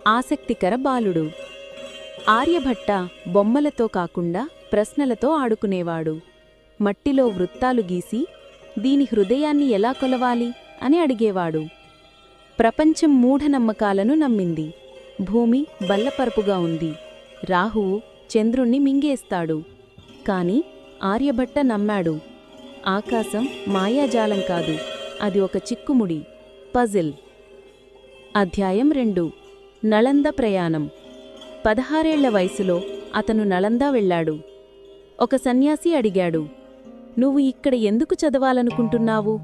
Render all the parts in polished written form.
ఆసక్తికర బాలుడు. ఆర్యభట్ట బొమ్మలతో కాకుండా ప్రశ్నలతో ఆడుకునేవాడు. మట్టిలో వృత్తాలు గీసి దీని హృదయాన్ని ఎలా కొలవాలి అని అడిగేవాడు. ప్రపంచం మూఢనమ్మకాలను నమ్మింది. భూమి బల్లపరుపుగా ఉంది, రాహువు చంద్రుణ్ణి మింగేస్తాడు. కాని ఆర్యభట్ట నమ్మాడు. ఆకాశం మాయాజాలం కాదు, అది ఒక చిక్కుముడి, పజిల్. అధ్యాయం 2. నళంద ప్రయాణం. 16 ఏళ్ల వయసులో అతను నళంద వెళ్ళాడు. ఒక సన్యాసి అడిగాడు, "నువ్వు ఇక్కడ ఎందుకు చదవాలనుకుంటున్నావు?"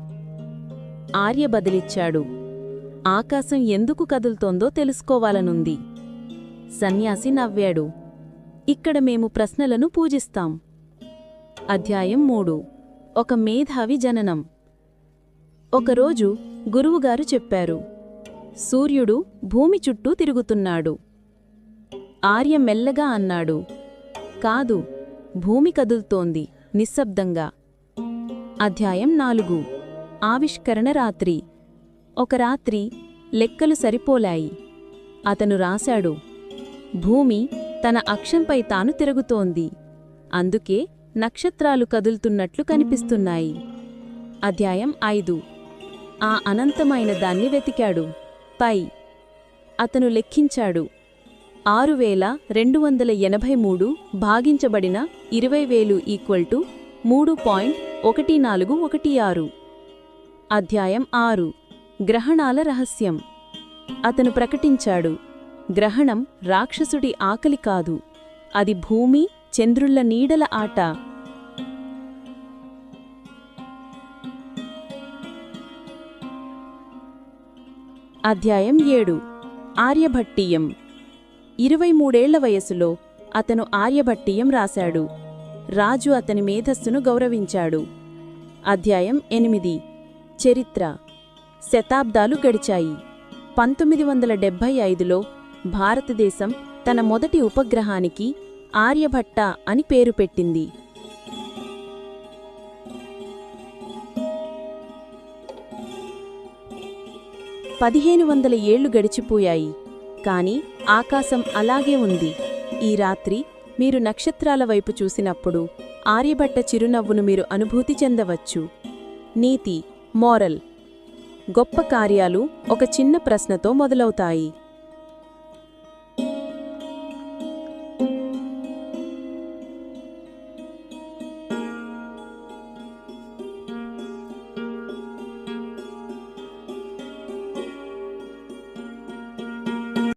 ఆర్య బదిలిచ్చాడు, "ఆకాశం ఎందుకు కదులుతోందో తెలుసుకోవాలనుంది." సన్యాసి నవ్వాడు, "ఇక్కడ మేము ప్రశ్నలను పూజిస్తాం." అధ్యాయం 3. ఒక మేధావి జననం. ఒకరోజు గురువుగారు చెప్పారు, "సూర్యుడు భూమి చుట్టూ తిరుగుతున్నాడు." ఆర్య మెల్లగా అన్నాడు, "కాదు, భూమి కదులుతోంది, నిశ్శబ్దంగా." అధ్యాయం 4. ఆవిష్కరణ రాత్రి. ఒక రాత్రి లెక్కలు సరిపోలాయి. అతను రాశాడు, "భూమి తన అక్షంపై తాను తిరుగుతోంది, అందుకే నక్షత్రాలు కదులుతున్నట్లు కనిపిస్తున్నాయి." అధ్యాయం 5. ఆ అనంతమైన దాన్ని వెతికాడు. పై. అతను లెక్కించాడు. 6283 భాగించబడిన 20,000 = 3.1416. అధ్యాయం 6. గ్రహణాల రహస్యం. అతను ప్రకటించాడు, గ్రహణం రాక్షసుడి ఆకలి కాదు, అది భూమి చంద్రుళ్ల నీడల ఆట. అధ్యాయం 7. ఆర్యభట్టీయం. 23 ఏళ్ల వయసులో అతను ఆర్యభట్టీయం రాశాడు. రాజు అతని మేధస్సును గౌరవించాడు. అధ్యాయం 8. చరిత్ర. శతాబ్దాలు గడిచాయి. 1975లో భారతదేశం తన మొదటి ఉపగ్రహానికి ఆర్యభట్ట అని పేరు పెట్టింది. 1500 ఏళ్లు గడిచిపోయాయి, కాని ఆకాశం అలాగే ఉంది. ఈ రాత్రి మీరు నక్షత్రాల వైపు చూసినప్పుడు ఆర్యభట్ట చిరునవ్వును మీరు అనుభూతి చెందవచ్చు. నీతి, మోరల్. గొప్ప కార్యాలు ఒక చిన్న ప్రశ్నతో మొదలవుతాయి.